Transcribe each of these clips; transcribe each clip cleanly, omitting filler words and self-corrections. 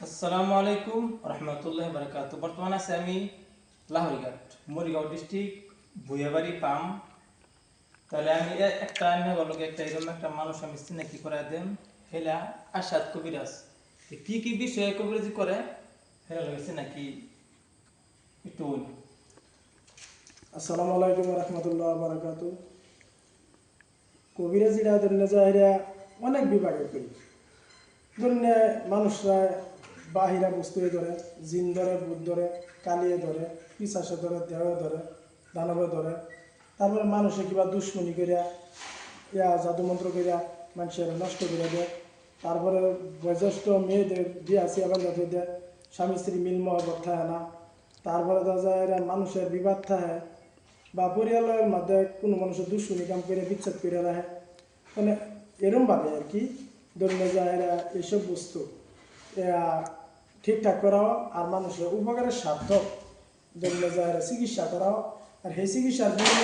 আসসালামু আলাইকুম রহমতুল্লাহ বারাকাতু। বর্তমানে আছি আমি লাহোরিঘাট, মরিগাঁও ডিস্ট্রিক্ট, ভুইয়াবাড়ি পাম। তাহলে আমি একটা একটা এরকম একটা মানুষ আমি চিনাকি করে দেন হেলা আসাদ কবিরাজ। কি বিষয়ে কবিরাজি করে হেলা লাগছে নাকি একটু বলি। আসসালামু আলাইকুম রহমতুল্লাহ বারাকাতু। কবিরাজিরা ধরনে যাহিরা অনেক বিভাগে করি। ধরনে মানুষরা বাহিরা বস্তু ধরে, জিন ধরে, ভূত ধরে, কালিয়ে ধরে, পিশাচে ধরে, দেহ ধরে, দানবে ধরে। তারপরে মানুষে কিবা দুশ্মনী করিয়া জাদুমন্ত্র করিয়া মানুষের নষ্ট করে দেয়। তারপরে বয়োজ্যেষ্ঠ মেয়েদের বিয়া সিয়া বান্ধা দেয়, স্বামী স্ত্রী মিল মহব্বত থাকে না। তারপরে দেখা যায় এরা মানুষের বিবাদ থাকে বা পরিয়ালের মধ্যে কোনো মানুষের দুশ্মনী কাম করে বিচ্ছেদ করে রাখে। মানে এরমভাবে আর কি ধরলে যায় এরা এইসব বস্তু এরা ঠিকঠাক করাও আর মানুষের উপকারের সার্থক ধরলে যায় এরা চিকিৎসা করাও। আর সেই চিকিৎসার জন্য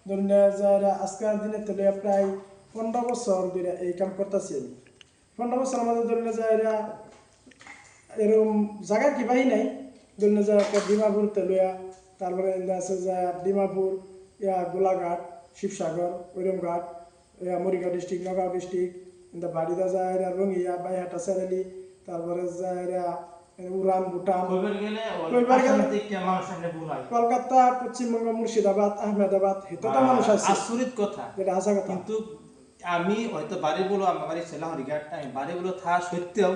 ধরলে যায় এরা আজকের দিনে তেলে প্রায় 15 বছর ধরে এই কাম করতেছি আমি। 15 বছরের মধ্যে ধরলে যায় এরা এরকম জায়গা কিবাই নাই। ধরলে যায় একটা ডিমাপুর তেলিয়া, তারপরে আছে যায় ডিমাপুর, গোলাঘাট, শিবসাগর, ঐরমঘাট, মরিগাঁও ডিস্ট্রিক্ট, নগাঁও ডিস্ট্রিক্ট, বাড়িদা যায় রঙিয়া, বাইহাটা সেরালি, তারপরে যায় উড়ান, ভুটান, কলকাতা, পশ্চিমবঙ্গ, মুর্শিদাবাদ, আহমেদাবাদ, হেতটা মানুষ আছে। আচরিত কথা, যেটা হাসা কথা। কিন্তু আমি হয়তো বাড়ি বলো আমার বাড়ি লাহোরিঘাট, আমি বাড়ি বলো থা সত্ত্বেও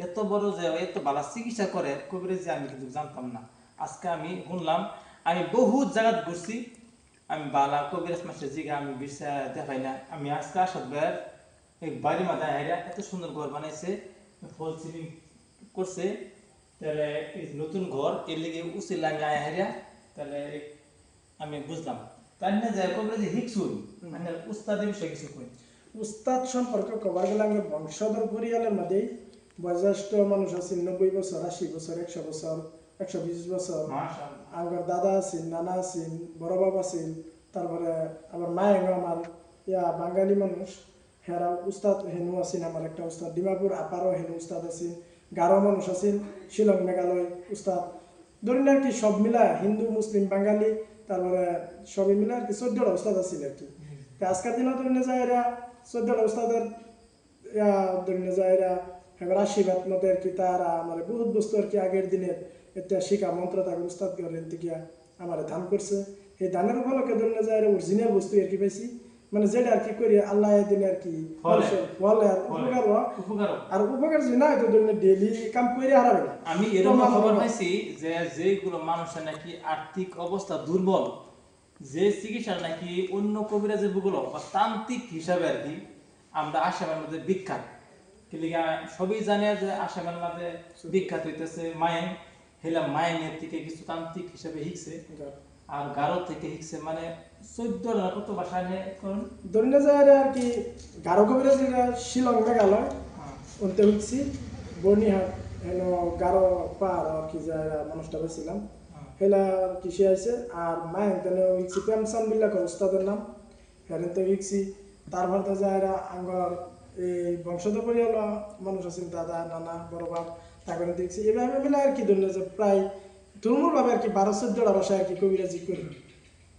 এত বড় যে এত ভালো চিকিৎসা করে কবিরাজ আমি কিন্তু জানতাম না। আজকে আমি শুনলাম। আমি বহু জায়গা ঘুরছি, আমি বালা কবিরাজ মাসের জিগা আমি বিষা দেখাই না। আমি আজকে আসাদ ভাইয়ের এই বাড়ির মাঝে হেরা এত সুন্দর ঘর বানাইছে, ফল সিলিং করছে। তাহলে এই নতুন ঘর এর লেগে উচিল আমি আয়া হেরা। তাহলে আমি বুঝলাম তাই না যে কবিরাজি হিকসুই মানে উস্তাদের বিষয়ে কিছু কই। উস্তাদ সম্পর্কে কবার গেলে আমি বংশধর পরিয়ালের মধ্যেই বয়োজ্যেষ্ঠ মানুষ আছেন 90 বছর, 80 বছর, 100 বছর, 120 বছর। আমার দাদা আছেন, নানা আছেন, বড় বাবা আছেন। তারপরে আমার মায়ের আমার বাঙালি মানুষ হেরা উস্তাদ হেনু আছেন। আমার একটা উস্তাদ ডিমাপুর আপারও হেনু উস্তাদ আছেন। গারো মানুষ আছেন শিলং মেঘালয় উস্তাদ। ধরুন আর কি সব মিলায় হিন্দু মুসলিম বাঙালি তারপরে সবই মিলে আর কি 14টা উস্তাদ আছেন আর কি। আজকের দিনে ধরুন যায় এরা 14টা উস্তাদের ধরুন যায় এরা এবার আশীর্বাদ মতো আর কি তারা আমার বহুত বস্তু আর কি আগের দিনের একটা শিখা মন্ত্র তাকে উস্তাদ করেন থেকে আমার ধান করছে। এই ধানের উপলক্ষে ধরুন যায় অরিজিনাল বস্তু আর কি পাইছি। মানে যেটা আর কি করি আল্লাহ দিনে আর কি ফলে আর উপকার আর উপকার যদি না হয়তো ধরুন ডেইলি কাম করে হারাবে না। আমি এরকম খবর পাইছি যে যেগুলো মানুষের নাকি আর্থিক অবস্থা দুর্বল, যে চিকিৎসা নাকি অন্য কবিরাজের গুলো বা তান্ত্রিক হিসাবে আর কি আমরা আসামের মধ্যে বিখ্যাত। কিন্তু সবই জানে যে আসামের মধ্যে বিখ্যাত হইতেছে মায়েং। হেলা মায়েংয়ের থেকে কিছু তান্ত্রিক হিসাবে শিখছে আর গারো থেকে শিখছে। মানে 14 না কত ভাষা নিয়ে ধরুন যায় আর কি গারো কবিরাজ শিলং মেঘালয় ওনতে হচ্ছি বর্নিহাট হেন গারো পাহাড় আর কি যায় মানুষটা পেয়েছিলাম হেলা কৃষি আছে। আর মায়ের তেনে হচ্ছি প্রেমসান বিল্লাক উস্তাদের নাম হেরেনতে হচ্ছি। তারপর তো যায় আঙ্গর এই বংশধর পরিয়াল মানুষ আছেন দাদা নানা বড় বাপ তারপরে দেখছি এভাবে মিলে আর কি ধরুন যে প্রায় তুমুলভাবে আর কি 12-14টা ভাষায় আর কি কবিরাজি করি।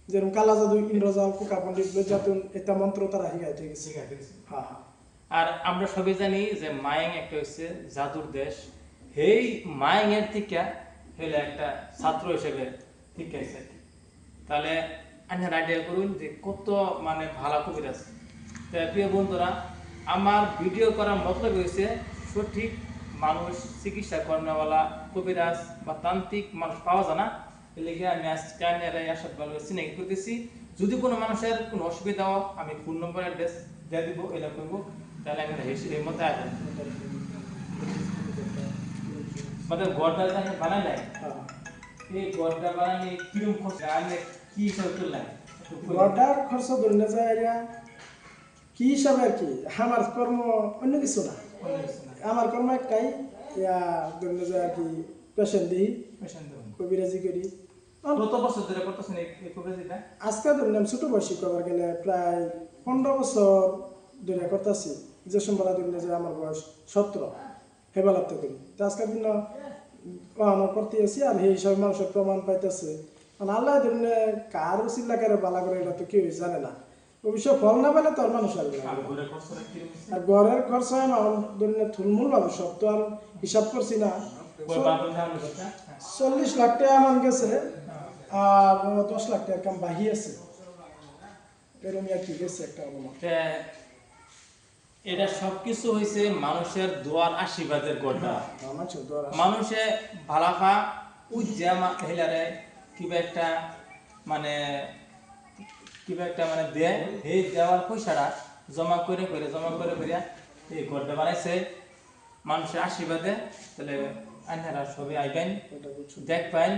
যেরকম কালা জাদু, ইন্দ্রজাল, কুকা পণ্ডিত, বৈজাতুন এটা মন্ত্র তারা শিখাইতে গেছে। হ্যাঁ। আর আমরা সবাই জানি যে মায়েং একটা হচ্ছে জাদুর দেশ। এই মায়েং এর থেকে হইলে একটা ছাত্র হিসেবে শিখাইছে। তাহলে আপনার আইডিয়া করুন যে কত মানে ভালো কবিরাজ। তাই প্রিয় বন্ধুরা, আমার ভিডিও করার মতলব হয়েছে সঠিক মানুষ চিকিৎসা করেনওয়ালা কবিরাজ বা তান্ত্রিক মানুষ পাওয়া যায় না। এর লেগে আমি আজকে আসাদ ভালো চিনাকি করতেছি। যদি কোনো মানুষের কোনো অসুবিধা হয় আমি ফোন নম্বর অ্যাড্রেস দিয়ে দিব, এটা করবো। তাহলে আমি এর মধ্যে আসবেন মানে গড়টা বানাই নাই। এই গড়টা বানানি কিরকম খরচ আনলে কি হিসাবে তুললেন? গড়টার খরচ ধরলে যায় কি হিসাবে আর কি আমার কর্ম অন্য কিছু না। আমার কর্ম একটাই ধরলে যায় আর কি পেশেন্ট দিই, কবিরাজি করি। কত বছর ধরে করতেছেন এই কবিরাজিটা? আজকে ধরলাম ছোট বয়সী করবার গেলে প্রায় 15 বছর ধরে করতেছি। যে সময় ধরলে যে আমার বয়স 17। হেবালাতে করি তো আজকের দিন আমার করতে আছি আর সেই হিসাবে মানুষের প্রমাণ পাইতেছে মানে আল্লাহ ধরুন কার চিল্লা কারে বালা করে এটা তো কেউ জানে না অবশ্য ফল না পেলে তোর মানুষ আসবে না আর ঘরে খরচটা কি হইছে? আর ঘরের খরচ হয় আমার ধরুন থুলমূল ভাবে সব তো আর হিসাব করছি না ঘরে বাথরুম ধারণ করতে? 40 লাখ টাকা আমার গেছে আর 10 লাখ টাকার কাম বাহি আছে এরকম আর কি গেছে একটা অনুমান তে এটা সবকিছু হইছে মানুষের দোয়ার আশীর্বাদের গড়া। আমার ছোট আর মানুষে ভালাফা উজ্জামা হেলারে কিবা একটা মানে দেয় এই দেওয়ার পয়সাটা জমা করে এই ঘরটা বানাইছে মানুষের আশীর্বাদে। তাহলে আইনারা সবাই আইবেন এটা বুঝছো দেখবেন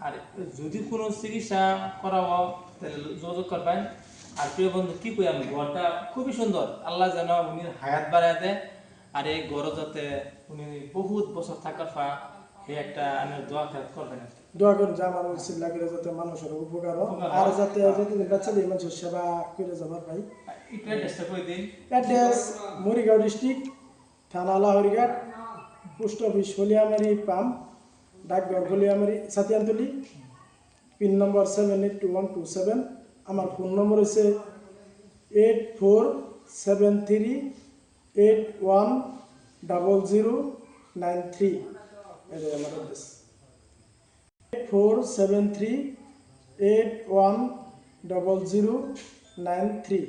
আর যদি কোনো চিকিৎসা করাবো তাহলে যোগাযোগ করবেন। আর প্রিয় বন্ধু কি কই আমি ঘরটা খুবই সুন্দর আল্লাহ যেন উনি হায়াত বাড়ায় দেয় আর এই ঘর যাতে উনি বহুত বছর থাকার পা এই একটা আমি দোয়া খেয়াল করবেন আর কি। দোয়া করুন যে আমার চিল্লা করে যাতে মানুষের উপকার হয় আর যাতে যতদিন বাচ্চা দিয়ে মানুষের সেবা করে যাবার ভাই একটু অ্যাড্রেসটা কই দিন। অ্যাড্রেস মরিগাঁও ডিস্ট্রিক্ট থানা লাহরিঘাট পোস্ট অফিস হলিয়ামারি পাম্প ডাকঘর হলিয়ামারি সাতিয়ানতলি পিন নম্বর 782127 আমার ফোন নম্বর হচ্ছে 8473810093 এটাই আমার অ্যাড্রেস 8473810093